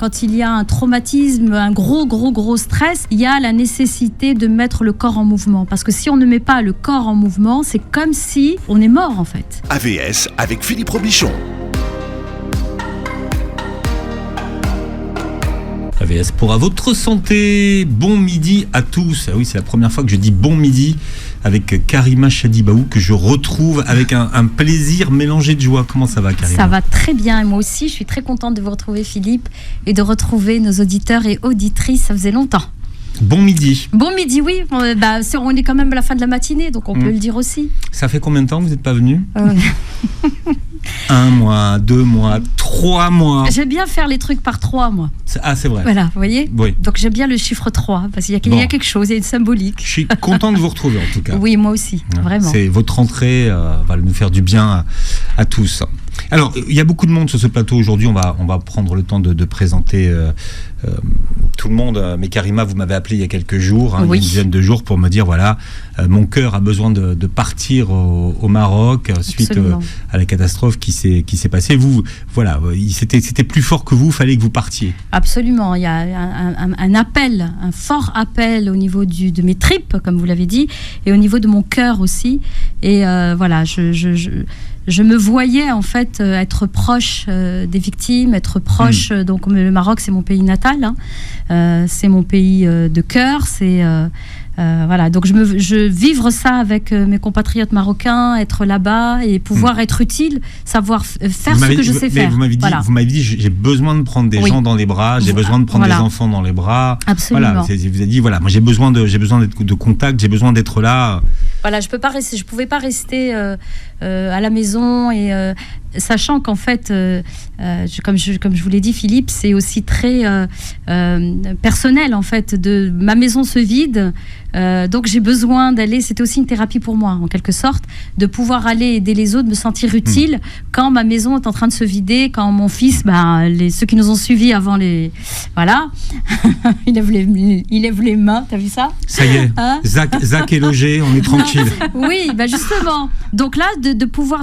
quand il y a un traumatisme, un gros stress, il y a la nécessité de mettre le corps en mouvement. Parce que si on ne met pas le corps en mouvement, c'est comme si on est mort en fait. AVS avec Philippe Robichon. AVS pour à votre santé. Bon midi à tous. Ah oui, c'est la première fois que je dis bon midi avec Karima Chadibaou, que je retrouve avec un plaisir mélangé de joie. Comment ça va, Karima ? Ça va très bien. Et moi aussi, je suis très contente de vous retrouver, Philippe, et de retrouver nos auditeurs et auditrices. Ça faisait longtemps. Bon midi. Bon midi, oui. On est quand même à la fin de la matinée, donc on peut le dire aussi. Ça fait combien de temps que vous n'êtes pas venu ? 1 mois, 2 mois, 3 mois. J'aime bien faire les trucs par 3 mois. C'est vrai. Voilà, vous voyez ? Oui. Donc j'aime bien le chiffre 3, parce qu'il y a quelque chose, il y a une symbolique. Je suis content de vous retrouver en tout cas. Oui, moi aussi, vraiment. C'est votre rentrée va nous faire du bien à tous. Alors, il y a beaucoup de monde sur ce plateau aujourd'hui. On va prendre le temps de présenter tout le monde. Mais Karima, vous m'avez appelé il y a quelques jours, il y a une dizaine de jours, pour me dire voilà, mon cœur a besoin de partir au Maroc suite à la catastrophe qui s'est passée. Vous, voilà, c'était plus fort que vous. Il fallait que vous partiez. Absolument. Il y a un appel, un fort appel au niveau de mes tripes, comme vous l'avez dit, et au niveau de mon cœur aussi. Et voilà, je me voyais en fait être proche des victimes, être proche. Donc le Maroc, c'est mon pays natal, c'est mon pays de cœur. C'est voilà. Donc je vivre ça avec mes compatriotes marocains, être là-bas et pouvoir être utile, savoir faire ce que je sais faire. Vous m'avez dit, j'ai besoin de prendre des gens dans les bras, j'ai besoin de prendre des enfants dans les bras. Absolument. Voilà, vous avez dit voilà, moi j'ai besoin d'être de contact, j'ai besoin d'être là. Voilà, je pouvais pas rester à la maison et sachant qu'en fait, comme je vous l'ai dit, Philippe, c'est aussi très personnel en fait. Ma maison se vide, donc j'ai besoin d'aller. C'était aussi une thérapie pour moi, en quelque sorte, de pouvoir aller aider les autres, me sentir utile quand ma maison est en train de se vider, quand mon fils, ceux qui nous ont suivis avant voilà, il lève les mains, t'as vu ça ? Ça y est, Zach est logé, on est tranquille. Oui, justement. Donc là,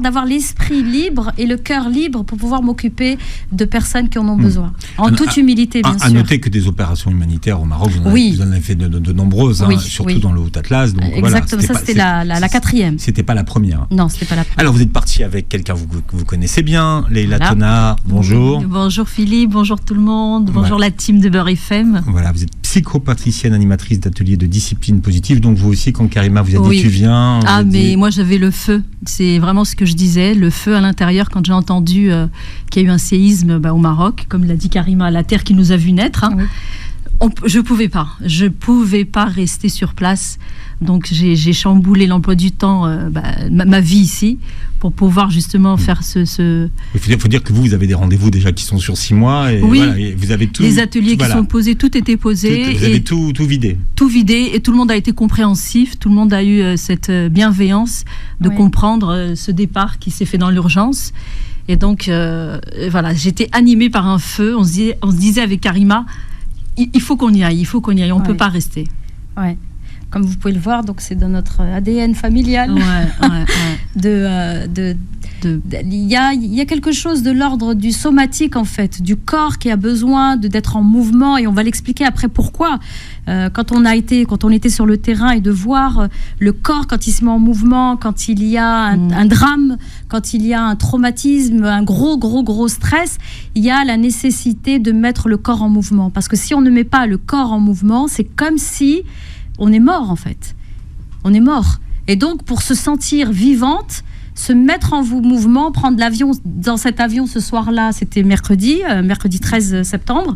d'avoir l'esprit libre et le cœur libre pour pouvoir m'occuper de personnes qui en ont besoin. En toute humilité, bien sûr. À noter que des opérations humanitaires au Maroc, vous en avez fait de nombreuses, surtout dans le Haut-Atlas. Donc, exactement, voilà, c'était la 4e. C'était pas la première. Non, c'était pas la première. Alors vous êtes parti avec quelqu'un que vous connaissez bien, Leïla Tona, bonjour. Bonjour Philippe, bonjour tout le monde, bonjour la team de Beurre FM. Voilà, vous êtes psychopatricienne, animatrice d'ateliers de discipline positive, donc vous aussi, quand Karima vous a dit tu viens... mais moi j'avais le feu, c'est vraiment ce que je disais, le feu à l'intérieur quand j'ai entendu qu'il y a eu un séisme au Maroc, comme l'a dit Karima, la terre qui nous a vu naître. Je pouvais pas rester sur place, donc j'ai chamboulé l'emploi du temps, ma vie ici, pour pouvoir justement faire ce... Il faut dire que vous avez des rendez-vous déjà qui sont sur 6 mois, et, et vous avez tout... Les ateliers qui sont posés, tout était posé. Vous avez tout vidé. Tout vidé, et tout le monde a été compréhensif, tout le monde a eu cette bienveillance de comprendre ce départ qui s'est fait dans l'urgence. Et donc, j'étais animée par un feu, on se disait avec Karima, il faut qu'on y aille, on ne peut pas rester. Ouais. Comme vous pouvez le voir, donc c'est dans notre ADN familial. Il y a quelque chose de l'ordre du somatique en fait, du corps qui a besoin d'être en mouvement, et on va l'expliquer après pourquoi. Quand on était sur le terrain, et de voir le corps quand il se met en mouvement, quand il y a un drame, quand il y a un traumatisme, un gros stress, il y a la nécessité de mettre le corps en mouvement. Parce que si on ne met pas le corps en mouvement, c'est comme si on est mort en fait. On est mort. Et donc pour se sentir vivante, se mettre en mouvement, prendre l'avion. Dans cet avion ce soir-là, c'était mercredi 13 septembre.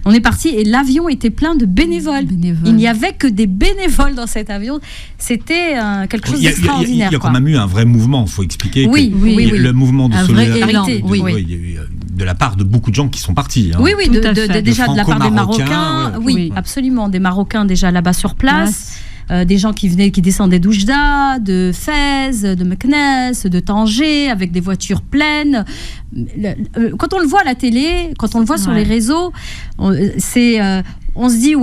On est parti et l'avion était plein de bénévoles. Il n'y avait que des bénévoles dans cet avion. C'était quelque chose d'extraordinaire. Il y a quand même eu un vrai mouvement, il faut expliquer. Oui. Le mouvement de solidarité. Il y a eu de la part de beaucoup de gens qui sont partis. Oui, déjà de la part des Marocains. Oui, absolument. Des Marocains déjà là-bas sur place. Des gens qui descendaient d'Oujda, de Fès, de Meknès, de Tanger, avec des voitures pleines. Quand on le voit à la télé, quand on le voit sur les réseaux, on se dit,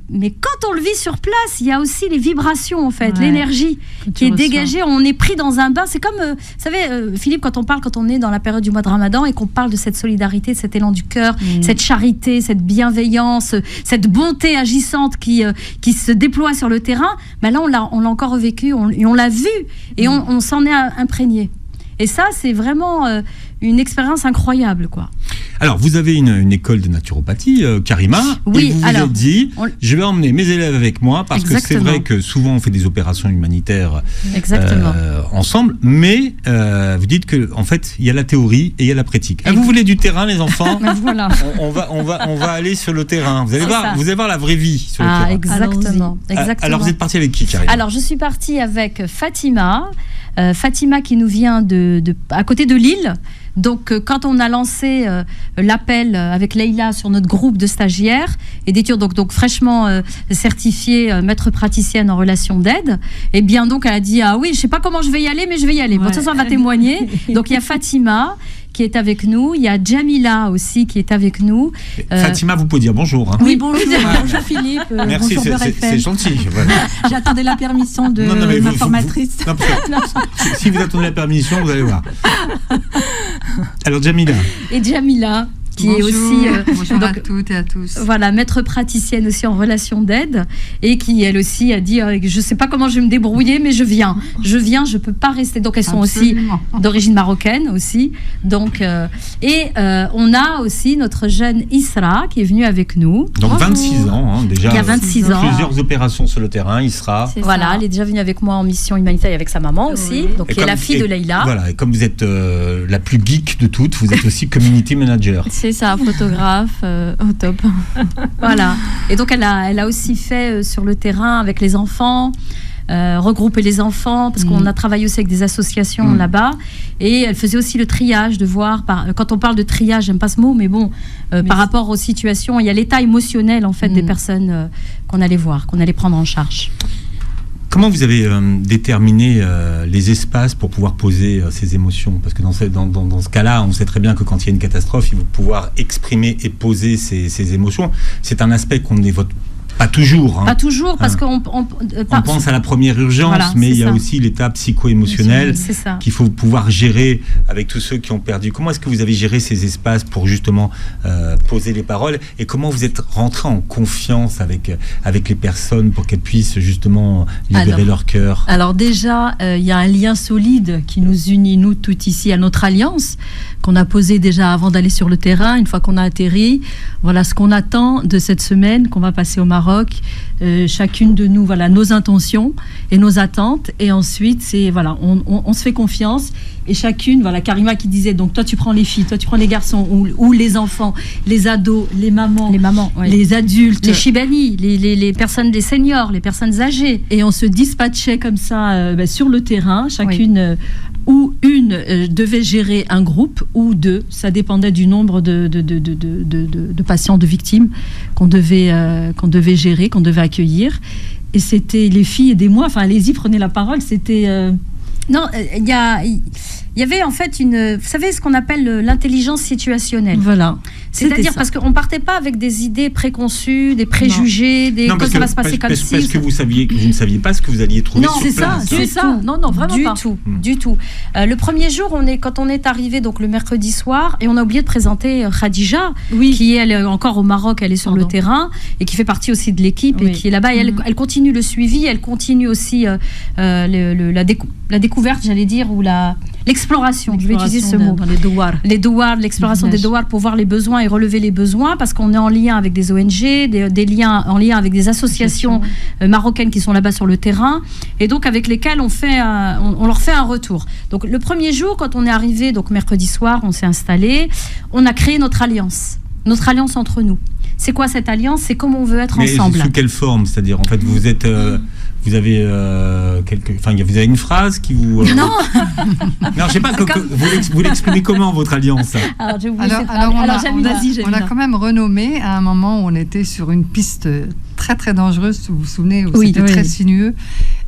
mais quand on le vit sur place, il y a aussi les vibrations, en fait, l'énergie qui est dégagée. On est pris dans un bain. C'est comme, vous savez, Philippe, quand on est dans la période du mois de Ramadan et qu'on parle de cette solidarité, de cet élan du cœur, cette charité, cette bienveillance, cette bonté agissante qui se déploie sur le terrain, ben là, on l'a encore revécu, on l'a vu et on s'en est imprégné. Et ça, c'est vraiment une expérience incroyable, quoi. Alors, vous avez une école de naturopathie, Karima, oui, et vous vous êtes dit, je vais emmener mes élèves avec moi, parce que c'est vrai que souvent on fait des opérations humanitaires ensemble, mais vous dites qu'en fait, il y a la théorie et il y a la pratique. Vous voulez du terrain, les enfants? Voilà. on va aller sur le terrain. Vous allez voir la vraie vie sur le terrain. Exactement. Alors, vous êtes partie avec qui, Karima? Alors, je suis partie avec Fatima. Fatima qui nous vient à côté de Lille. Donc, quand on a lancé l'appel avec Leïla sur notre groupe de stagiaires et d'études, donc fraîchement certifiée maître praticienne en relation d'aide, et bien donc elle a dit je ne sais pas comment je vais y aller, mais je vais y aller. Bon, de toute façon, elle va témoigner. Donc, il y a Fatima qui est avec nous, il y a Jamila aussi qui est avec nous. Fatima, vous pouvez dire bonjour. Hein. Oui, bonjour. Bonjour Philippe. Merci, bonjour c'est gentil. Voilà. J'attendais la permission de ma formatrice. Si vous attendez la permission, vous allez voir. Alors Jamila. Et Jamila, qui bonjour, est aussi bonjour à toutes et à tous. Voilà, maître praticienne aussi en relation d'aide et qui elle aussi a dit je sais pas comment je vais me débrouiller mais je viens, je peux pas rester. Donc elles sont Absolument. Aussi d'origine marocaine aussi. Donc on a aussi notre jeune Isra qui est venu avec nous. Donc 26 ans déjà. Qui a 26 ans. Plusieurs opérations sur le terrain, Isra. Voilà, elle est déjà venue avec moi en mission humanitaire avec sa maman aussi. Donc qui est la fille de Leïla. Voilà, et comme vous êtes la plus geek de toutes, vous êtes aussi community manager. C'est ça, photographe, au top. Voilà. Et donc, elle a aussi fait sur le terrain avec les enfants, regrouper les enfants, parce qu'on a travaillé aussi avec des associations là-bas. Et elle faisait aussi le triage, de voir, quand on parle de triage, j'aime pas ce mot, mais bon, par rapport aux situations, il y a l'état émotionnel, en fait, des personnes qu'on allait voir, qu'on allait prendre en charge. Comment vous avez déterminé les espaces pour pouvoir poser ces émotions? Parce que dans ce cas-là, on sait très bien que quand il y a une catastrophe, il faut pouvoir exprimer et poser ces émotions. C'est un aspect qu'on n'évoque pas toujours. Hein. Pas toujours, parce qu'on pense à la première urgence, mais il y a aussi l'état psycho-émotionnel qu'il faut pouvoir gérer avec tous ceux qui ont perdu. Comment est-ce que vous avez géré ces espaces pour justement poser les paroles? Et comment vous êtes rentré en confiance avec les personnes pour qu'elles puissent justement libérer leur cœur? Alors déjà, il y a un lien solide qui nous unit, nous toutes ici, à notre alliance, qu'on a posé déjà avant d'aller sur le terrain, une fois qu'on a atterri. Voilà ce qu'on attend de cette semaine qu'on va passer au Maroc. Chacune de nous, voilà nos intentions et nos attentes, et ensuite c'est voilà, on se fait confiance, et chacune, voilà, Karima qui disait, donc toi tu prends les filles, toi tu prends les garçons, ou les enfants, les ados, les mamans, les adultes, les shibani, les personnes, les seniors, les personnes âgées, et on se dispatchait comme ça sur le terrain, chacune ou une devait gérer un groupe, ou deux, ça dépendait du nombre de patients, de victimes qu'on devait gérer, qu'on devait accueillir. Et c'était les filles et moi, enfin allez-y, prenez la parole, c'était... Non, il y avait en fait vous savez ce qu'on appelle l'intelligence situationnelle. Voilà. C'est-à-dire parce qu'on partait pas avec des idées préconçues, des préjugés, que ça va se passer comme si. Parce que vous ne saviez pas ce que vous alliez trouver sur place. C'est ça. Non, vraiment pas. Du tout. Le premier jour, quand on est arrivé donc le mercredi soir, et on a oublié de présenter Khadija, qui elle est encore au Maroc, elle est sur le terrain et qui fait partie aussi de l'équipe et qui est là-bas. Et elle continue le suivi, elle continue aussi la découverte, j'allais dire, ou l'exploration. Je vais utiliser ce mot. Les douars, l'exploration des douars pour voir les besoins et relever les besoins, parce qu'on est en lien avec des ONG, des liens en lien avec des associations marocaines qui sont là-bas sur le terrain, et donc avec lesquelles on leur fait un retour. Donc le premier jour, quand on est arrivé, donc mercredi soir, on s'est installé, on a créé notre alliance entre nous. C'est quoi cette alliance? C'est comment on veut être ensemble. Sous quelle forme? C'est-à-dire, en fait, vous êtes... Vous avez vous avez une phrase qui vous... Non, je sais pas. Vous l'exprimez comment, votre alliance? Alors on a quand même renommé à un moment où on était sur une piste très très dangereuse, vous vous souvenez, où c'était très sinueux.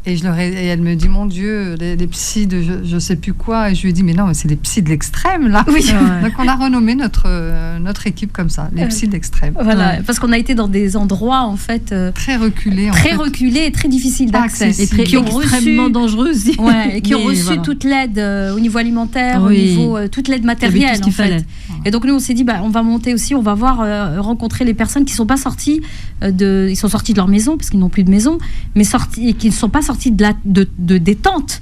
Et elle me dit, mon Dieu, les psys de je sais plus quoi. Et je lui ai dit, mais non, mais c'est les psys de l'extrême, là. Oui. Donc, on a renommé notre équipe comme ça, les psys de l'extrême. Voilà, parce qu'on a été dans des endroits, en fait... très reculés, reculés et très difficiles d'accès. Et qui ont extrêmement dangereux aussi. Ouais, et qui ont reçu toute l'aide au niveau alimentaire, au niveau... toute l'aide matérielle, en fait. Et donc, nous, on s'est dit, on va monter aussi, on va rencontrer les personnes qui ne sont pas sorties ils sont sortis de leur maison, parce qu'ils n'ont plus de maison, mais qui ne sont pas sortis des tentes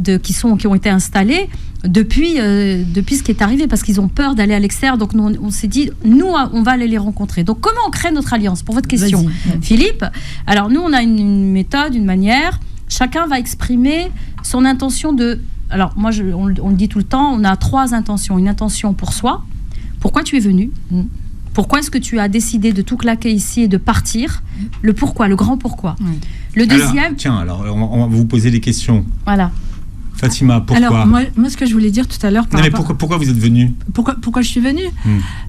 qui ont été installées depuis ce qui est arrivé, parce qu'ils ont peur d'aller à l'extérieur. Donc nous, on s'est dit, nous, on va aller les rencontrer. Donc comment on crée notre alliance, pour votre question, Philippe? Alors nous, on a une méthode, une manière. Chacun va exprimer son intention de... Alors moi, on le dit tout le temps, on a 3 intentions. Une intention pour soi. Pourquoi tu es venu? Pourquoi est-ce que tu as décidé de tout claquer ici et de partir? Le pourquoi, le grand pourquoi. Le deuxième... Alors, on va vous poser des questions. Voilà. Fatima, pourquoi? Alors, moi, ce que je voulais dire tout à l'heure... pourquoi vous êtes venue? Pourquoi je suis venue?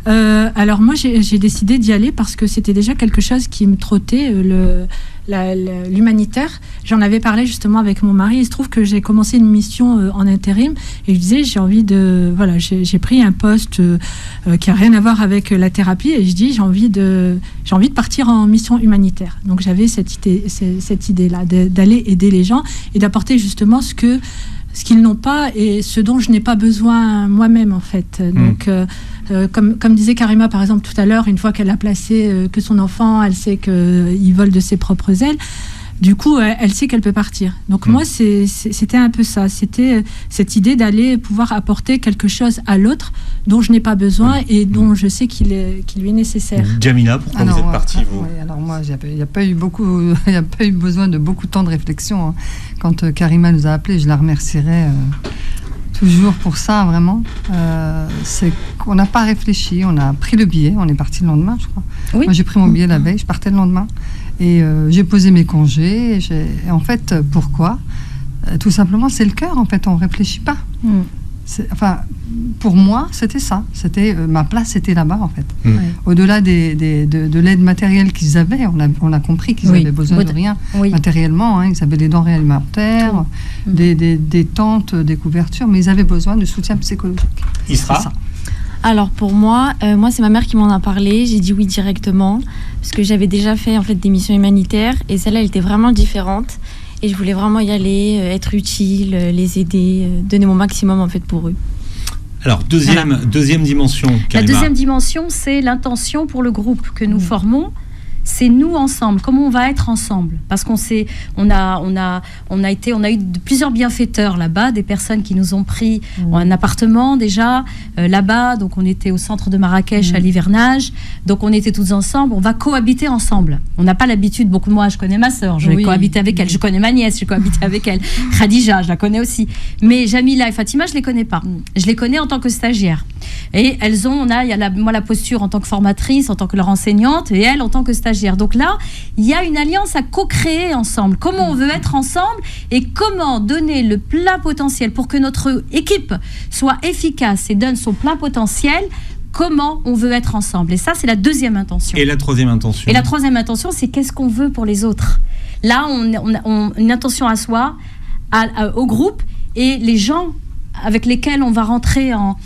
Alors, moi, j'ai décidé d'y aller parce que c'était déjà quelque chose qui me trottait, l'humanitaire. J'en avais parlé justement avec mon mari. Il se trouve que j'ai commencé une mission en intérim et je disais, j'ai envie de... Voilà, j'ai pris un poste qui n'a rien à voir avec la thérapie et je dis, j'ai envie de partir en mission humanitaire. Donc, j'avais cette idée-là, d'aller aider les gens et d'apporter justement ce qu'ils n'ont pas et ce dont je n'ai pas besoin moi-même, en fait. Donc, comme disait Karima, par exemple, tout à l'heure, une fois qu'elle a placé que son enfant, elle sait qu'il vole de ses propres ailes, du coup, elle sait qu'elle peut partir. Donc, moi, c'était un peu ça. C'était cette idée d'aller pouvoir apporter quelque chose à l'autre dont je n'ai pas besoin et dont je sais qu'il lui est nécessaire. Jamila, pourquoi vous êtes partie, vous? Alors, moi, il n'y a pas eu besoin de beaucoup de temps de réflexion. Hein. Quand Karima nous a appelés, je la remercierai toujours pour ça, vraiment. C'est qu'on n'a pas réfléchi, on a pris le billet, on est parti le lendemain, je crois. Oui. Moi, j'ai pris mon billet la veille, je partais le lendemain. Et j'ai posé mes congés. Et en fait, pourquoi? Tout simplement, c'est le cœur, en fait, on ne réfléchit pas. Enfin, pour moi, c'était ça. Ma place était là-bas, en fait. Au-delà de l'aide matérielle qu'ils avaient, on a compris qu'ils avaient besoin de rien matériellement. Hein, ils avaient des denrées alimentaires, des tentes, des couvertures, mais ils avaient besoin de soutien psychologique. Isra? Alors pour moi, c'est ma mère qui m'en a parlé. J'ai dit oui directement parce que j'avais déjà fait en fait des missions humanitaires et celle-là elle était vraiment différente et je voulais vraiment y aller, être utile, les aider, donner mon maximum en fait pour eux. Alors deuxième dimension. Karima. La deuxième dimension, c'est l'intention pour le groupe que nous formons. C'est nous ensemble. Comment on va être ensemble? Parce qu'on a eu plusieurs bienfaiteurs là-bas, des personnes qui nous ont pris un appartement déjà là-bas. Donc on était au centre de Marrakech à l'hivernage. Donc on était tous ensemble. On va cohabiter ensemble. On n'a pas l'habitude. Moi, je connais ma sœur. Je vais cohabiter avec elle. Je connais ma nièce. Je cohabite avec elle. Khadija, je la connais aussi. Mais Jamila et Fatima, je les connais pas. Je les connais en tant que stagiaires. Et elles ont, il y a moi la posture en tant que formatrice, en tant que leur enseignante, et elle en tant que stagiaire. Donc là, il y a une alliance à co-créer ensemble. Comment on veut être ensemble et comment donner le plein potentiel pour que notre équipe soit efficace et donne son plein potentiel. Comment on veut être ensemble. Et ça, c'est la deuxième intention. Et la troisième intention? Et la troisième intention, c'est qu'est-ce qu'on veut pour les autres. Là, on une intention à soi, au groupe, et les gens avec lesquels on va rentrer en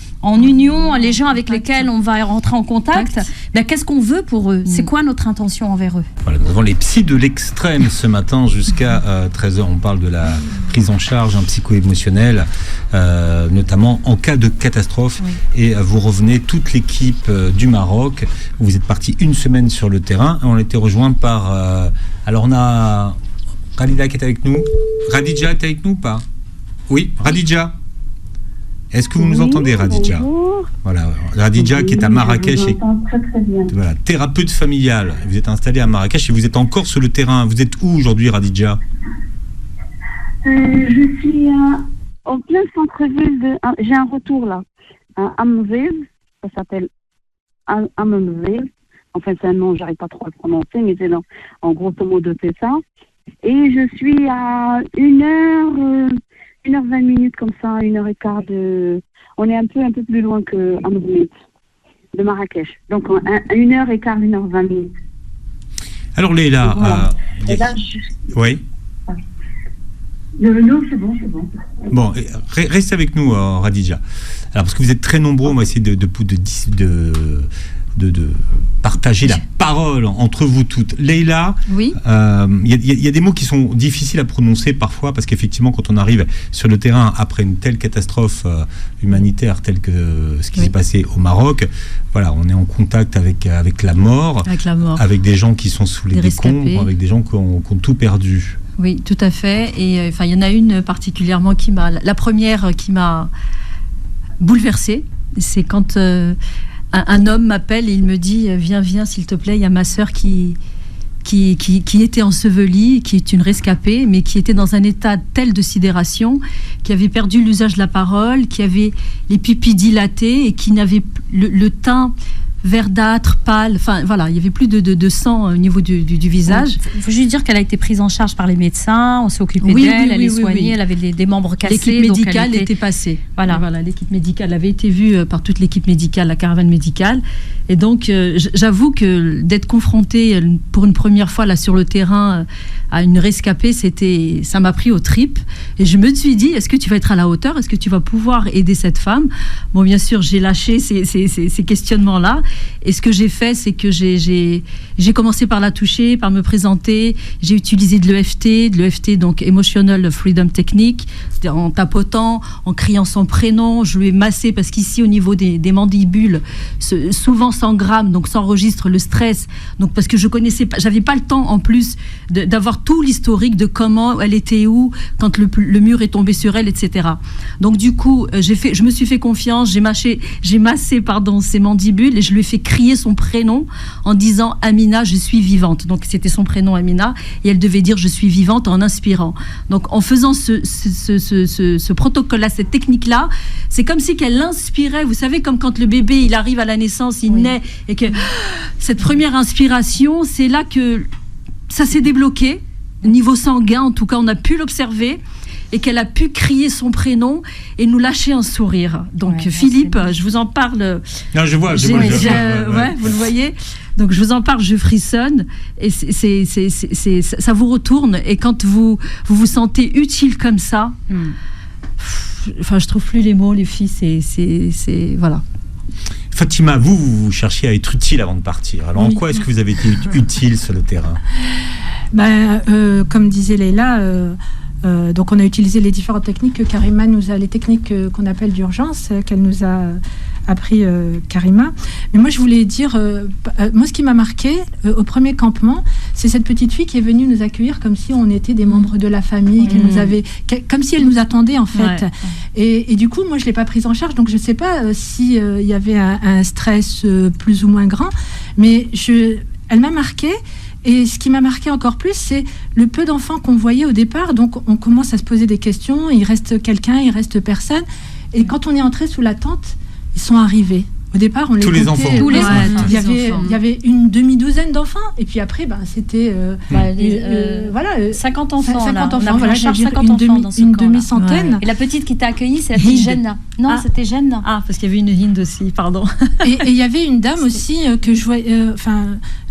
union, les gens avec lesquels on va rentrer en contact, qu'est-ce qu'on veut pour eux? C'est quoi notre intention envers eux? Voilà, nous avons les psys de l'extrême ce matin jusqu'à 13h. On parle de la prise en charge psycho-émotionnelle, notamment en cas de catastrophe. Et vous revenez, toute l'équipe du Maroc. Vous êtes parti une semaine sur le terrain. Et on a été rejoint par... alors on a Khalida qui est avec nous. Radija est avec nous ou pas? Oui, Radija. Est-ce que vous nous entendez, Radija? Voilà, Radija qui est à Marrakech, très, très bien. Voilà, thérapeute familiale. Vous êtes installée à Marrakech et vous êtes encore sur le terrain. Vous êtes où aujourd'hui, Radija? Je suis en plein centre-ville. J'ai un retour là, à Amzil. Ça s'appelle Amzil. Enfin, c'est un nom, j'arrive pas trop à le prononcer, mais c'est en grosso modo c'est ça. Et je suis à 1h20 minutes comme ça, 1h15 de... On est un peu plus loin que Amzil, de Marrakech. Donc 1h15, 1h20 minutes. Alors Léla... Voilà. Oui. Non, c'est bon. Bon, restez avec nous, Radija. Alors, parce que vous êtes très nombreux, on va essayer de partager la parole entre vous toutes. Leïla, Oui. y a des mots qui sont difficiles à prononcer parfois, parce qu'effectivement, quand on arrive sur le terrain après une telle catastrophe humanitaire telle que ce qui s'est passé au Maroc, voilà, on est en contact avec la mort, avec des gens qui sont sous les décombres, avec des gens qui ont tout perdu. Oui, tout à fait. Et il y en a une particulièrement la première qui m'a bouleversée, c'est quand un homme m'appelle et il me dit viens s'il te plaît, il y a ma sœur qui était ensevelie, qui est une rescapée, mais qui était dans un état tel de sidération, qui avait perdu l'usage de la parole, qui avait les pupilles dilatées et qui n'avait le teint verdâtre, pâle, enfin voilà, il n'y avait plus de sang au niveau du visage. Il faut juste dire qu'elle a été prise en charge par les médecins, on s'est occupé d'elle, elle est soignée, elle avait des membres cassés. L'équipe médicale était passée. Voilà, l'équipe médicale avait été vue par toute l'équipe médicale, la caravane médicale. Et donc, j'avoue que d'être confrontée pour une première fois là sur le terrain à une rescapée, ça m'a pris aux tripes. Et je me suis dit, est-ce que tu vas être à la hauteur? Est-ce que tu vas pouvoir aider cette femme? Bon, bien sûr, j'ai lâché ces questionnements-là. Et ce que j'ai fait, c'est que j'ai commencé par la toucher, par me présenter. J'ai utilisé de l'EFT, donc Emotional Freedom Technique, c'est-à-dire en tapotant, en criant son prénom. Je lui ai massé parce qu'ici, au niveau des mandibules, souvent 100 grammes, donc s'enregistre le stress. Donc parce que j'avais pas le temps en plus d'avoir tout l'historique de comment elle était où quand le mur est tombé sur elle, etc. Donc du coup, je me suis fait confiance, j'ai massé ses mandibules et je lui ai fait crier son prénom en disant Amina, je suis vivante. Donc c'était son prénom Amina et elle devait dire je suis vivante en inspirant. Donc en faisant ce protocole-là, cette technique-là, c'est comme si qu'elle inspirait. Vous savez, comme quand le bébé il arrive à la naissance, il naît et que cette première inspiration, c'est là que ça s'est débloqué. Niveau sanguin, en tout cas, on a pu l'observer et qu'elle a pu crier son prénom et nous lâcher un sourire. Donc Philippe, je vous en parle. Non, je vois. Vous le voyez. Donc je vous en parle, je frissonne et ça vous retourne. Et quand vous sentez utile comme ça, je trouve plus les mots, les filles. C'est voilà. Fatima, vous cherchiez à être utile avant de partir. Alors en quoi est-ce que vous avez été utile sur le terrain? Comme disait Leïla, donc on a utilisé les différentes techniques que Karima les techniques qu'on appelle d'urgence, qu'elle nous a appris Karima. Mais moi je voulais dire, moi ce qui m'a marqué au premier campement, c'est cette petite fille qui est venue nous accueillir comme si on était des membres de la famille, comme si elle nous attendait en fait. Et du coup moi je l'ai pas prise en charge, donc je sais pas si il y avait un stress plus ou moins grand, mais elle m'a marquée. Et ce qui m'a marqué encore plus, c'est le peu d'enfants qu'on voyait au départ. Donc, on commence à se poser des questions. Il reste quelqu'un, il reste personne. Et quand on est entré sous la tente, ils sont arrivés. Au départ, on les comptait. Tous les enfants. Il y avait une demi-douzaine d'enfants. Et puis après, c'était 50 enfants. 50 enfants. On a pris en charge 50 enfants dans ce une camp-là. demi-centaine. Ouais. Et la petite qui t'a accueillie, c'est la petite Jenna. Non, c'était Jenna. Ah, parce qu'il y avait une Hind aussi, pardon. Et il y avait une dame aussi que je voyais.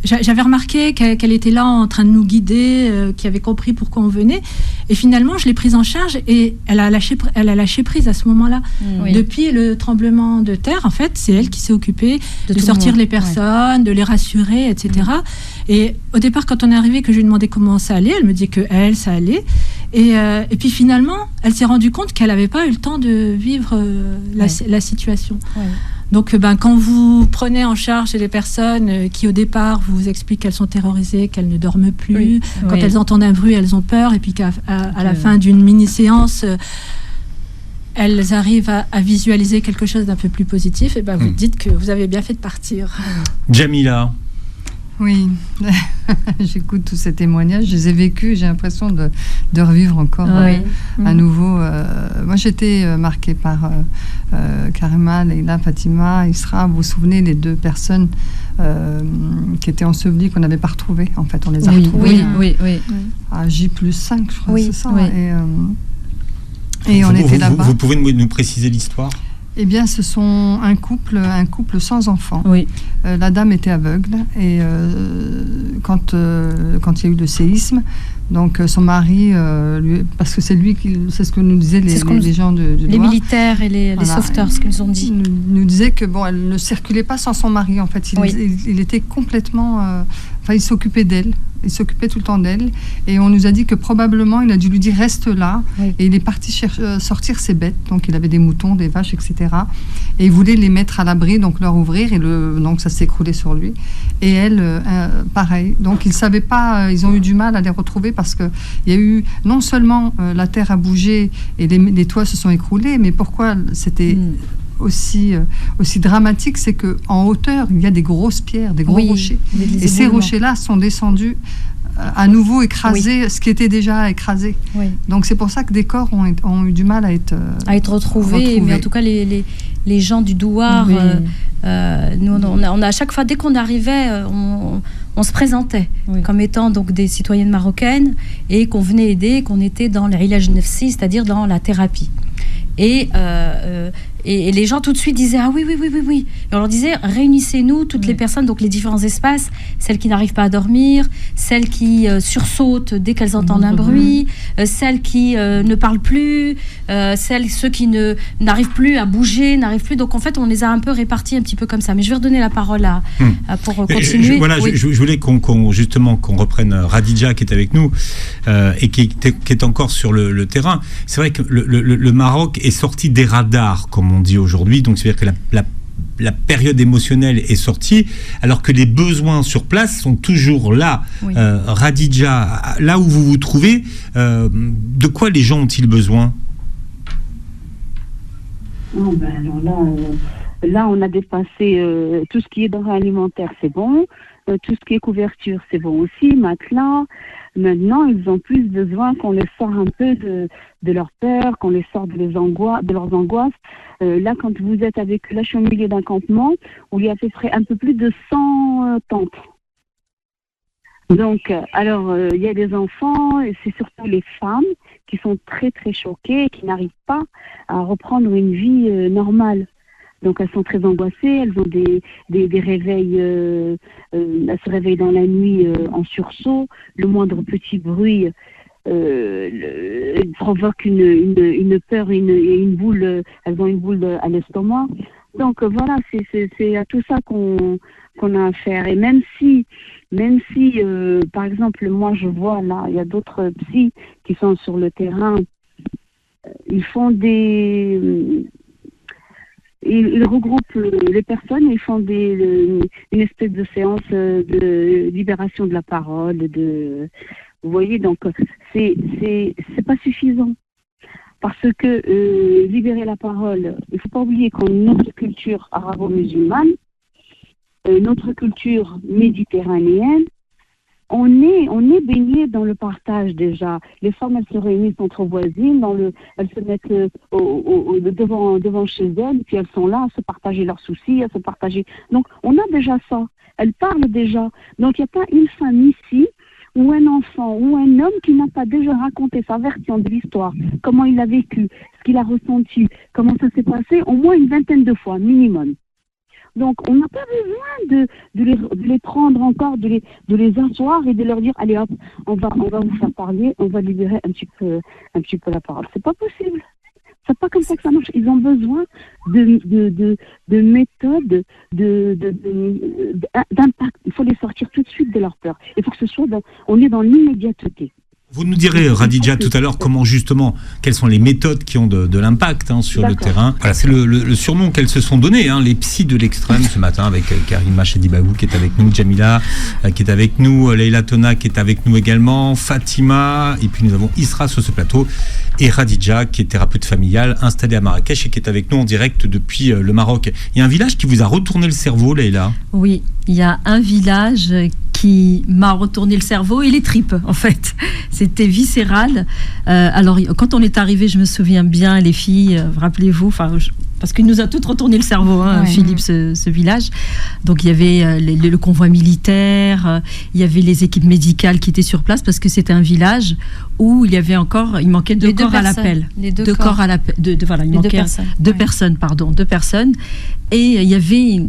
J'avais remarqué qu'elle était là en train de nous guider, qui avait compris pourquoi on venait. Et finalement, je l'ai prise en charge et elle a lâché prise à ce moment-là. Depuis le tremblement de terre, en fait, c'est elle qui s'est occupée de sortir les personnes, de les rassurer, etc. Et au départ, quand on est arrivé, que je lui ai demandé comment ça allait, elle me dit que ça allait. Et puis finalement, elle s'est rendue compte qu'elle n'avait pas eu le temps de vivre la situation. Donc, quand vous prenez en charge les personnes qui, au départ, vous expliquent qu'elles sont terrorisées, qu'elles ne dorment plus, quand elles entendent un bruit, elles ont peur, et puis qu'à la fin d'une mini-séance, elles arrivent à visualiser quelque chose d'un peu plus positif, et vous dites que vous avez bien fait de partir. Jamila. Oui, j'écoute tous ces témoignages, je les ai vécus, j'ai l'impression de revivre encore à nouveau. Moi, j'étais marquée par Karima, Leïla, Fatima, Isra. Vous vous souvenez, les deux personnes qui étaient ensevelies, qu'on n'avait pas retrouvées. En fait, on les a retrouvées à J+5, je crois, c'est ça. Et on était là-bas. Vous pouvez nous préciser l'histoire ? Eh bien, ce sont un couple sans enfants. La dame était aveugle et quand il y a eu le séisme, Donc son mari, parce que c'est ce que nous disaient les gens de les militaires et les sauveteurs, ce qu'ils nous ont dit. Nous disaient que elle ne circulait pas sans son mari, en fait. Il était complètement... il s'occupait d'elle. Il s'occupait tout le temps d'elle. Et on nous a dit que probablement, il a dû lui dire « reste là ». Et il est parti sortir ses bêtes. Donc, il avait des moutons, des vaches, etc. Et il voulait les mettre à l'abri, donc leur ouvrir. Et donc, ça s'est écroulé sur lui. Et elle, pareil. Donc, ils ne savaient pas, ils ont eu du mal à les retrouver parce qu'il y a eu, non seulement la terre a bougé et les toits se sont écroulés, mais pourquoi c'était... aussi dramatique, c'est qu'en hauteur, il y a des grosses pierres, des gros rochers. Et ces rochers-là sont descendus à nouveau écraser ce qui était déjà écrasé. Donc c'est pour ça que des corps ont eu du mal à être retrouvés. Mais en tout cas, les gens du douar, nous, on a à chaque fois, dès qu'on arrivait, on se présentait comme étant donc des citoyennes marocaines et qu'on venait aider, qu'on était dans le ilaj nafsi, c'est-à-dire dans la thérapie. Et les gens tout de suite disaient ah oui. Et on leur disait réunissez-nous toutes les personnes, donc les différents espaces, celles qui n'arrivent pas à dormir, celles qui sursautent dès qu'elles entendent un bruit, celles qui ne parlent plus, ceux qui n'arrivent plus à bouger, n'arrivent plus. Donc en fait on les a un peu répartis un petit peu comme ça. Mais je vais redonner la parole pour continuer. Je voulais qu'on reprenne Radija qui est avec nous et qui est encore sur le terrain. C'est vrai que le Maroc est sorti des radars, comme on dit aujourd'hui, donc c'est-à-dire que la période émotionnelle est sortie, alors que les besoins sur place sont toujours là. Radija, là où vous vous trouvez, de quoi les gens ont-ils besoin? Là, on a dépassé tout ce qui est denrées alimentaires, c'est bon. Tout ce qui est couverture, c'est bon aussi. Matelas. Maintenant, ils ont plus besoin qu'on les sort un peu de leur peur, qu'on les sort de leurs angoisses. Là, quand vous êtes avec... Là, je suis au milieu d'un campement où il y a à peu près un peu plus de 100 tentes. Donc, il y a des enfants, et c'est surtout les femmes qui sont très, très choquées, qui n'arrivent pas à reprendre une vie normale. Donc elles sont très angoissées, elles ont des réveils, elles se réveillent dans la nuit en sursaut, le moindre petit bruit provoque une peur et une boule, elles ont une boule à l'estomac. Donc voilà, c'est à tout ça qu'on a affaire. Et même si par exemple, moi je vois là, il y a d'autres psys qui sont sur le terrain, ils font ils regroupent les personnes, ils font une espèce de séance de libération de la parole. Vous voyez, donc c'est pas suffisant. Parce que libérer la parole, il ne faut pas oublier qu'en notre culture arabo-musulmane, notre culture méditerranéenne, on est baigné dans le partage déjà. Les femmes, elles se réunissent entre voisines, elles se mettent devant chez elles, puis elles sont là à se partager leurs soucis, à se partager. Donc, on a déjà ça. Elles parlent déjà. Donc, il n'y a pas une femme ici, ou un enfant, ou un homme qui n'a pas déjà raconté sa version de l'histoire, comment il a vécu, ce qu'il a ressenti, comment ça s'est passé, au moins une 20aine de fois, minimum. Donc, on n'a pas besoin de les prendre encore, de les asseoir et de leur dire, allez hop, on va vous faire parler, on va libérer un petit peu la parole. C'est pas possible. C'est pas comme ça que ça marche. Ils ont besoin de méthodes, d'impact. Il faut les sortir tout de suite de leur peur. Il faut que ce soit on est dans l'immédiateté. Vous nous direz, Radija, tout à l'heure, comment justement, quelles sont les méthodes qui ont de l'impact sur le terrain. Voilà, c'est le surnom qu'elles se sont donné, les psys de l'extrême ce matin, avec Karima Chedibaou qui est avec nous, Jamila qui est avec nous, Leila Tona qui est avec nous également, Fatima, et puis nous avons Isra sur ce plateau, et Radija qui est thérapeute familiale installée à Marrakech et qui est avec nous en direct depuis le Maroc. Il y a un village qui vous a retourné le cerveau, Leila? Oui, il y a un village qui m'a retourné le cerveau et les tripes, en fait. C'était viscéral. Alors, quand on est arrivé, je me souviens bien, les filles, rappelez-vous, parce qu'il nous a toutes retourné le cerveau, Philippe, ce village. Donc, il y avait le convoi militaire, il y avait les équipes médicales qui étaient sur place, parce que c'était un village où il manquait deux corps à l'appel. Deux corps à l'appel. Il manquait deux personnes. Et il y avait...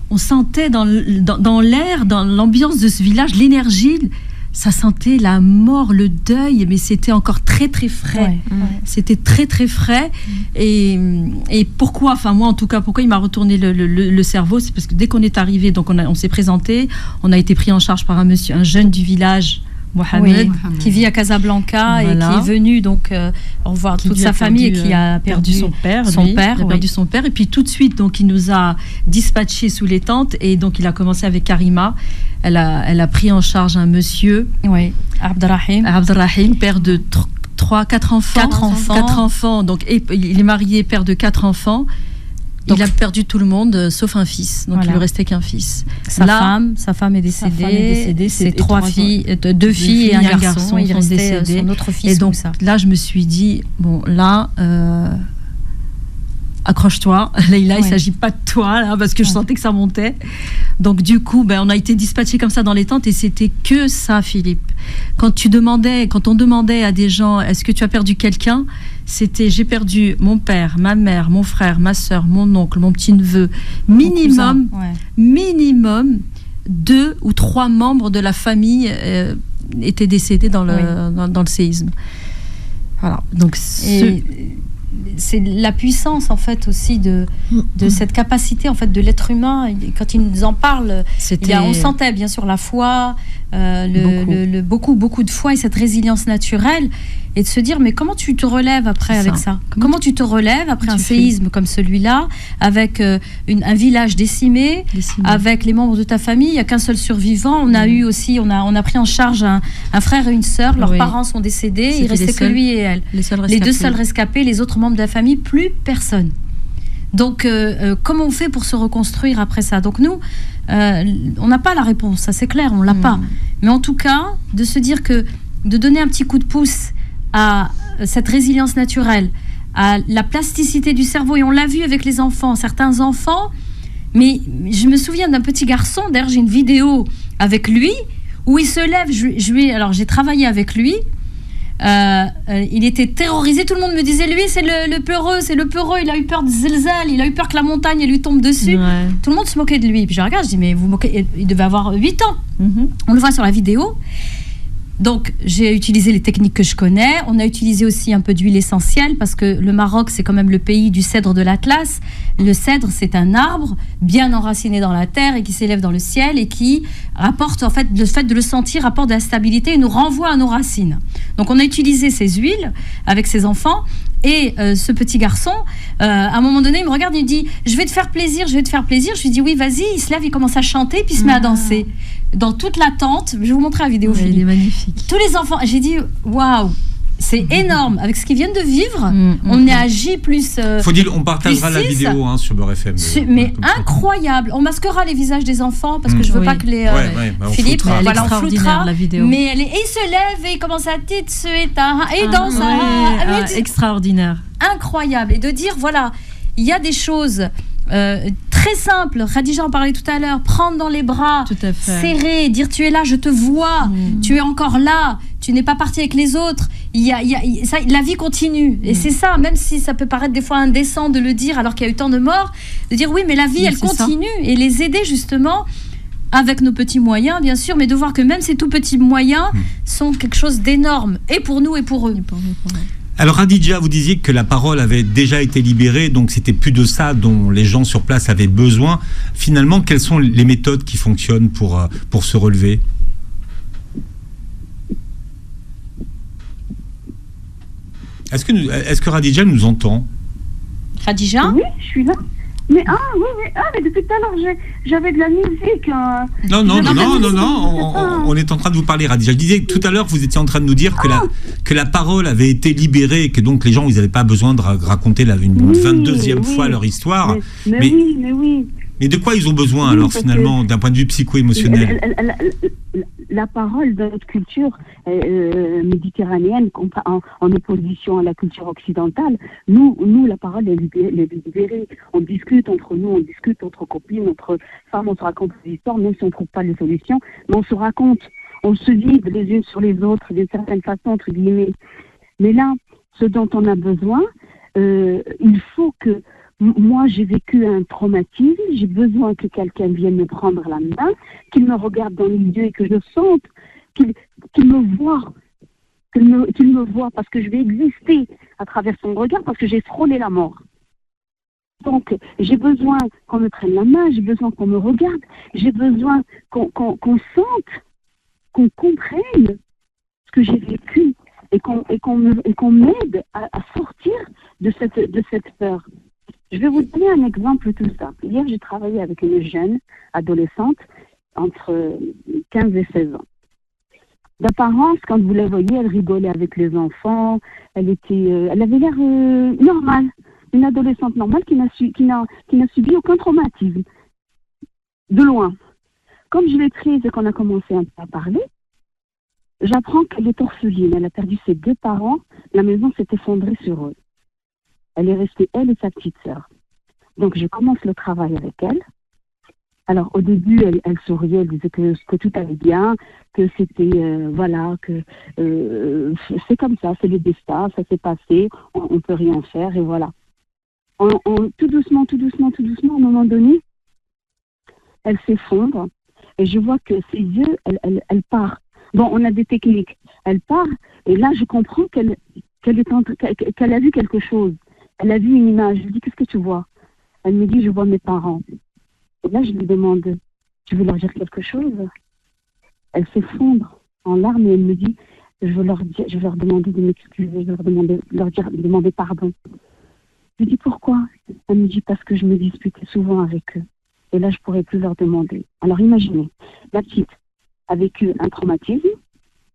On sentait dans l'air, dans l'ambiance de ce village, l'énergie. ça sentait la mort, le deuil, mais c'était encore très très frais. C'était très très frais. Et pourquoi, enfin moi en tout cas, pourquoi il m'a retourné le cerveau, c'est parce que dès qu'on est arrivé, donc on s'est présenté, on a été pris en charge par un jeune du village, Mohamed, qui vit à Casablanca et qui est venu donc revoir toute sa famille et qui a perdu son père. Perdu son père. Et puis tout de suite, donc il nous a dispatchés sous les tentes et donc il a commencé avec Karima. Elle a pris en charge un monsieur, Abdelrahim, père de 4 enfants. 4 enfants. Donc il est marié, père de 4 enfants. Donc, il a perdu tout le monde, sauf un fils. Donc, il ne lui restait qu'un fils. Sa femme est décédée. Ses 2 filles et un garçon. Il restait son autre fils. Et donc, là, je me suis dit, bon, là, accroche-toi, Leïla, il ne s'agit pas de toi, là, parce que je sentais que ça montait. Donc, du coup, on a été dispatchés comme ça dans les tentes et c'était que ça, Philippe. Quand on demandait à des gens, est-ce que tu as perdu quelqu'un ? C'était, j'ai perdu mon père, ma mère, mon frère, ma soeur, mon oncle, mon petit-neveu. Minimum 2 ou 3 membres de la famille étaient décédés dans le séisme. Voilà. Donc, c'est la puissance en fait aussi de cette capacité en fait de l'être humain. Quand il nous en parle, on sentait bien sûr la foi, beaucoup de foi et cette résilience naturelle, et de se dire mais comment tu te relèves après avec ça, comment tu te relèves après un séisme comme celui-là, avec un village décimé, avec les membres de ta famille, il n'y a qu'un seul survivant. On a eu aussi, on a pris en charge un frère et une sœur, leurs parents sont décédés, il restait que lui et elle, les 2 seuls rescapés, les autres membres de la famille, plus personne. Donc comment on fait pour se reconstruire après ça? Donc nous, on n'a pas la réponse, ça c'est clair, on l'a pas, mais en tout cas de se dire que de donner un petit coup de pouce à cette résilience naturelle, à la plasticité du cerveau, et on l'a vu avec les enfants, certains enfants, mais je me souviens d'un petit garçon, d'ailleurs j'ai une vidéo avec lui où il se lève, alors j'ai travaillé avec lui, il était terrorisé, tout le monde me disait lui c'est le peureux, il a eu peur de Zelzal, il a eu peur que la montagne lui tombe dessus, tout le monde se moquait de lui, puis je regarde, je dis mais vous moquez, il devait avoir 8 ans, on le voit sur la vidéo. Donc, j'ai utilisé les techniques que je connais. On a utilisé aussi un peu d'huile essentielle parce que le Maroc, c'est quand même le pays du cèdre de l'Atlas. Le cèdre, c'est un arbre bien enraciné dans la terre et qui s'élève dans le ciel et qui apporte, en fait, le fait de le sentir apporte de la stabilité et nous renvoie à nos racines. Donc, on a utilisé ces huiles avec ses enfants. Et ce petit garçon, à un moment donné, il me regarde, il me dit « Je vais te faire plaisir. » Je lui dis « Oui, vas-y. » Il se lève, il commence à chanter, puis il se met à danser. Dans toute la tente, je vais vous montrer la vidéo. Il est magnifique. Tous les enfants, j'ai dit « Waouh !» C'est énorme. Avec ce qu'ils viennent de vivre, on est à J+. Faut dire, on partagera la vidéo sur Beurre FM. Mais incroyable. On masquera les visages des enfants parce que je veux pas que les. Philippe, voilà, on floutera la vidéo. Mais il se lève et il commence à et dans ça. Extraordinaire. Incroyable. Et de dire, voilà, il y a des choses. Très simple, Khadija en parlait tout à l'heure, prendre dans les bras, serrer, dire tu es là, je te vois, tu es encore là, tu n'es pas parti avec les autres, la vie continue, et c'est ça, même si ça peut paraître des fois indécent de le dire alors qu'il y a eu tant de morts, de dire oui mais la vie elle continue, et les aider justement avec nos petits moyens bien sûr, mais de voir que même ces tout petits moyens sont quelque chose d'énorme, et pour nous et pour eux. Alors Khadija, vous disiez que la parole avait déjà été libérée, donc c'était plus de ça dont les gens sur place avaient besoin. Finalement, quelles sont les méthodes qui fonctionnent pour se relever? Est-ce que Khadija nous entend? Khadija? Oui, je suis là. Mais mais depuis tout à l'heure, j'avais de la musique. Non, on est en train de vous parler, Khadija. Je disais que tout à l'heure, vous étiez en train de nous dire que la parole avait été libérée et que donc les gens, ils n'avaient pas besoin de raconter une 22e fois leur histoire. Mais oui. Mais de quoi ils ont besoin alors finalement, d'un point de vue psycho-émotionnel? La parole de notre culture méditerranéenne, en opposition à la culture occidentale, nous la parole est libérée. On discute entre nous, on discute entre copines, entre femmes, on se raconte des histoires, même si on ne trouve pas les solutions, mais on se raconte, on se vide les unes sur les autres, d'une certaine façon, entre guillemets. Mais là, ce dont on a besoin, il faut que moi, j'ai vécu un traumatisme, j'ai besoin que quelqu'un vienne me prendre la main, qu'il me regarde dans les yeux et que je sente qu'il me voit, qu'il me voit, parce que je vais exister à travers son regard, parce que j'ai frôlé la mort. Donc, j'ai besoin qu'on me prenne la main, j'ai besoin qu'on me regarde, j'ai besoin qu'on sente, qu'on comprenne ce que j'ai vécu et qu'on m'aide à sortir de cette peur. Je vais vous donner un exemple tout simple. Hier, j'ai travaillé avec une jeune adolescente entre 15 et 16 ans. D'apparence, quand vous la voyez, elle rigolait avec les enfants, elle avait l'air normale. Une adolescente normale qui n'a subi aucun traumatisme. De loin. Comme je l'ai prise et qu'on a commencé un peu à parler, j'apprends qu'elle est orpheline. Elle a perdu ses 2 parents. La maison s'est effondrée sur eux. Elle est restée, elle et sa petite sœur. Donc, je commence le travail avec elle. Alors, au début, elle souriait, elle disait que tout allait bien, que c'était, que c'est comme ça, c'est le destin, ça s'est passé, on ne peut rien faire, et voilà. Tout doucement, à un moment donné, elle s'effondre, et je vois que ses yeux, elle part. Bon, on a des techniques. Elle part, et là, je comprends qu'elle a vu quelque chose. Elle a vu une image. Je lui dis, qu'est-ce que tu vois? Elle me dit, je vois mes parents. Et là, je lui demande, tu veux leur dire quelque chose? Elle s'effondre en larmes et elle me dit, je veux leur demander de m'excuser, je veux leur demander pardon. Je lui dis, pourquoi? Elle me dit, parce que je me disputais souvent avec eux. Et là, je ne pourrais plus leur demander. Alors, imaginez, la petite a vécu un traumatisme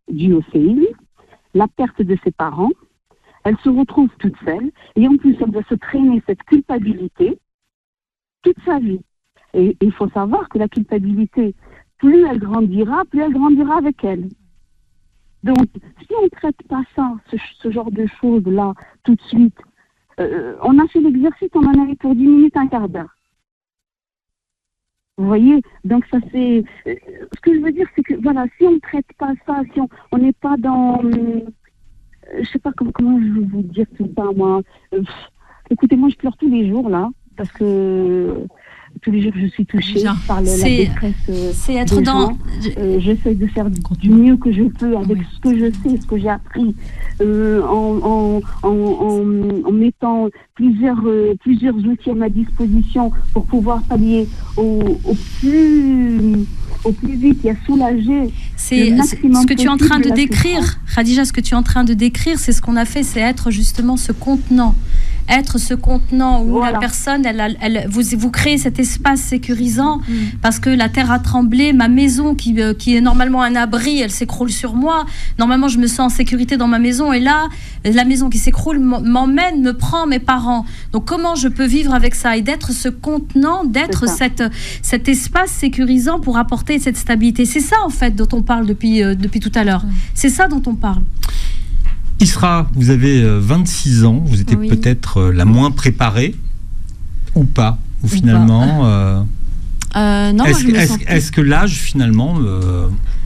dû au séisme, la perte de ses parents, elle se retrouve toute seule, et en plus, elle doit se traîner cette culpabilité toute sa vie. Et il faut savoir que la culpabilité, plus elle grandira avec elle. Donc, si on ne traite pas ça, ce genre de choses-là, tout de suite, on a fait l'exercice, on en avait pour 10 minutes, un quart d'heure. Vous voyez? Donc ça c'est... ce que je veux dire, c'est que, voilà, si on ne traite pas ça, si on n'est pas dans... je sais pas comment je vais vous dire tout ça, moi. Écoutez, moi je pleure tous les jours, là, parce que... tous les jours, je suis touchée par la détresse c'est être des dans... gens. J'essaie de faire du mieux que je peux avec ce que je sais, ce que j'ai appris, en mettant plusieurs outils à ma disposition pour pouvoir pallier au plus vite et à soulager. C'est ce que tu es en train de décrire, Khadija, ce que tu es en train de décrire, c'est ce qu'on a fait, c'est être justement ce contenant. Être ce contenant où voilà. La personne, vous créez cet espace sécurisant parce que la terre a tremblé, ma maison qui est normalement un abri, elle s'écroule sur moi. Normalement, je me sens en sécurité dans ma maison et là, la maison qui s'écroule m'emmène, me prend mes parents. Donc, comment je peux vivre avec ça et d'être ce contenant, d'être cet espace sécurisant pour apporter cette stabilité. C'est ça, en fait, dont on parle depuis tout à l'heure. C'est ça dont on parle. Isra, vous avez 26 ans, vous étiez peut-être la moins préparée, ou pas, ou finalement... non, est-ce que l'âge, finalement,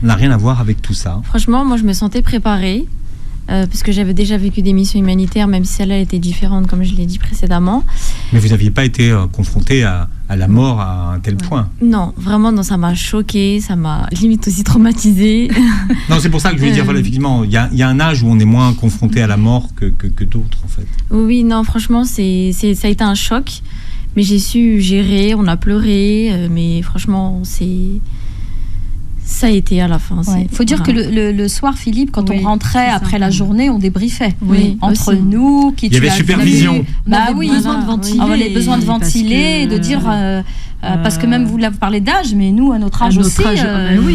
n'a rien à voir avec tout ça? Franchement, moi, je me sentais préparée, parce que j'avais déjà vécu des missions humanitaires, même si celle-là était différente, comme je l'ai dit précédemment. Mais vous n'aviez pas été confrontée à la mort à un tel point? Non, vraiment, non, ça m'a choquée, ça m'a limite aussi traumatisée. Non, c'est pour ça que je voulais dire, voilà, effectivement, il y a un âge où on est moins confronté à la mort que d'autres, en fait. Oui, non, franchement, ça a été un choc, mais j'ai su gérer, on a pleuré, mais franchement, ça a été à la fin. Il faut dire que le soir, Philippe, quand on rentrait après la journée, on débriefait. Entre nous, il y avait supervision. On avait besoin de ventiler. On avait besoin de ventiler et de dire... parce que même vous parlez d'âge, mais nous, à notre âge aussi,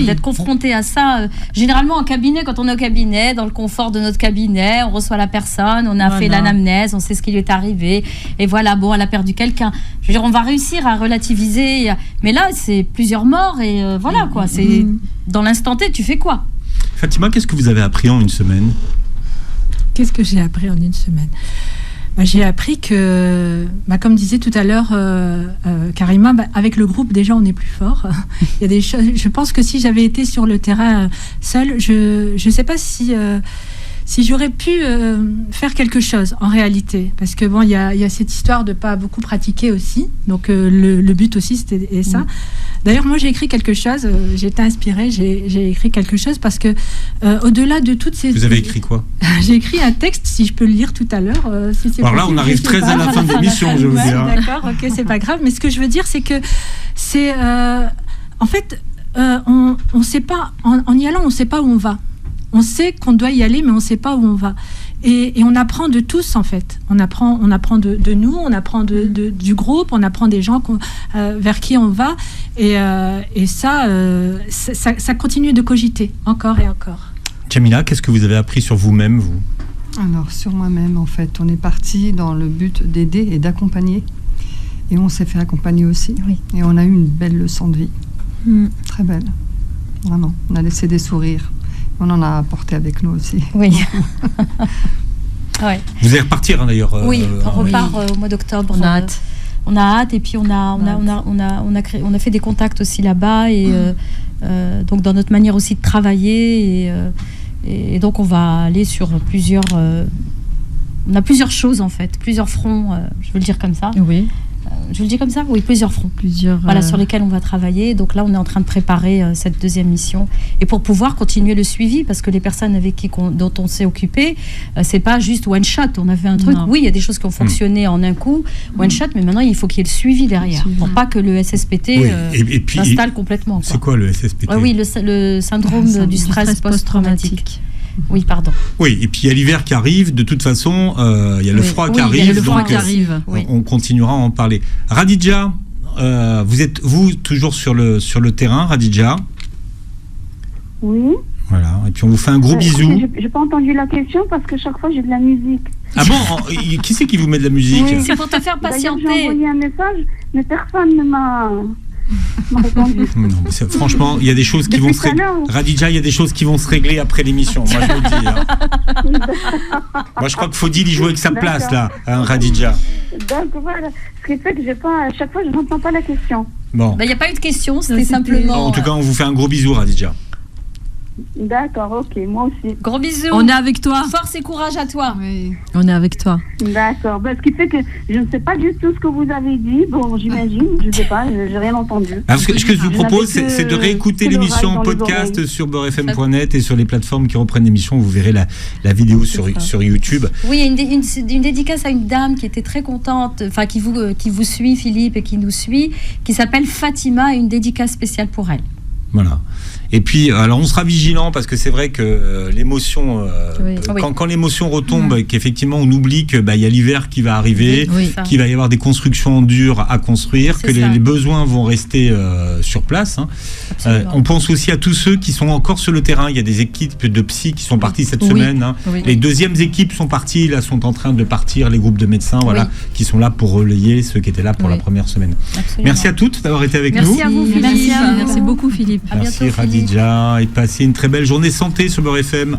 d'être confrontés à ça. Généralement, en cabinet, quand on est au cabinet, dans le confort de notre cabinet, on reçoit la personne, on a fait l'anamnèse, on sait ce qui lui est arrivé. Et voilà, bon, elle a perdu quelqu'un. Je veux dire, on va réussir à relativiser. Mais là, c'est plusieurs morts et voilà, quoi. C'est dans l'instant T, tu fais quoi? Fatima, qu'est-ce que vous avez appris en une semaine? Qu'est-ce que j'ai appris en une semaine? J'ai appris que, comme disait tout à l'heure Karima, avec le groupe déjà on est plus fort. Il y a des choses. Je pense que si j'avais été sur le terrain seule, je ne sais pas si si j'aurais pu faire quelque chose en réalité, parce que bon, il y a cette histoire de pas beaucoup pratiquer aussi, donc le but aussi c'était ça. D'ailleurs, moi j'ai écrit quelque chose, j'ai été inspirée, j'ai écrit quelque chose parce que au-delà de toutes ces... Vous avez écrit quoi? J'ai écrit un texte, si je peux le lire tout à l'heure. Si c'est Alors là, possible, on arrive je sais très pas. à la fin de l'émission, je vous dis. D'accord, ok, c'est pas grave, mais ce que je veux dire, c'est que c'est... en fait, on sait pas, en y allant, on sait pas où on va. On sait qu'on doit y aller, mais on ne sait pas où on va. Et on apprend de tous, en fait. On apprend de nous, on apprend du groupe, on apprend des gens vers qui on va. Et ça continue de cogiter, encore et encore. Jamila, qu'est-ce que vous avez appris sur vous-même, vous? Alors, sur moi-même, en fait, on est parti dans le but d'aider et d'accompagner. Et on s'est fait accompagner aussi. Oui. Et on a eu une belle leçon de vie. Très belle. Vraiment. On a laissé des sourires. On en a apporté avec nous aussi. Oui. Ouais. Vous allez repartir, d'ailleurs. Oui, on repart au mois d'octobre. On a hâte. On a hâte, et puis on a fait des contacts aussi là-bas, et donc dans notre manière aussi de travailler, et donc on va aller sur plusieurs... on a plusieurs choses en fait, plusieurs fronts, je veux le dire comme ça. Oui. Je le dis comme ça? Oui, plusieurs fronts. Voilà, sur lesquels on va travailler. Donc là, on est en train de préparer cette deuxième mission. Et pour pouvoir continuer le suivi, parce que les personnes dont on s'est occupé, c'est pas juste one shot. On a fait un truc. Non. Oui, il y a des choses qui ont fonctionné en un coup, one shot, mais maintenant, il faut qu'il y ait le suivi derrière. Pour pas que le SSPT et puis, s'installe complètement. C'est quoi le SSPT? Oui, le syndrome du stress post-traumatique. Oui, pardon. Oui, et puis il y a l'hiver qui arrive, de toute façon, il y a le froid qui arrive. Il y a le froid donc, qui arrive. On continuera à en parler. Radija, vous êtes, toujours sur le terrain, Radija? Oui. Voilà, et puis on vous fait un gros bisou. J'ai pas entendu la question parce que chaque fois j'ai de la musique. Ah bon? Qui c'est qui vous met de la musique? Oui. C'est pour te faire patienter. J'ai envoyé un message, mais personne ne m'a répondu. Non, mais franchement, il y a des choses qui vont se régler. Radija, il y a des choses qui vont se régler après l'émission. Moi, je vous le dis. Hein. Moi, je crois qu'il faut dire y jouer avec sa place, là, hein, Radija. Donc voilà, ce qui fait que à chaque fois, je n'entends pas la question. Bon. Il n'y a pas eu de question, c'était simplement... En tout cas, on vous fait un gros bisou, Radija. D'accord, ok, moi aussi. Gros bisous. On est avec toi. Force et courage à toi. Oui. On est avec toi. D'accord. Ce qui fait que je ne sais pas du tout ce que vous avez dit. Bon, j'imagine, je ne sais pas, j'ai rien entendu. Alors, ce que je vous propose, c'est de réécouter l'émission en podcast sur beurrefm.net et sur les plateformes qui reprennent l'émission. Vous verrez la vidéo sur YouTube. Oui, il y a une dédicace à une dame qui était très contente, enfin qui vous suit, Philippe, et qui nous suit, qui s'appelle Fatima, et une dédicace spéciale pour elle. Voilà. Et puis, alors on sera vigilant parce que c'est vrai que l'émotion, quand l'émotion retombe, qu'effectivement on oublie que y a l'hiver qui va arriver, qu'il va y avoir des constructions dures à construire, que les besoins vont rester sur place. Hein. On pense aussi à tous ceux qui sont encore sur le terrain. Il y a des équipes de psy qui sont parties cette semaine. Hein. Les deuxièmes équipes sont parties, là sont en train de partir, les groupes de médecins, qui sont là pour relayer ceux qui étaient là pour la première semaine. Absolument. Merci à toutes d'avoir été avec nous. Merci à vous, Philippe. Merci beaucoup, Philippe. Merci Radija, et passez une très belle journée santé sur Beurre FM.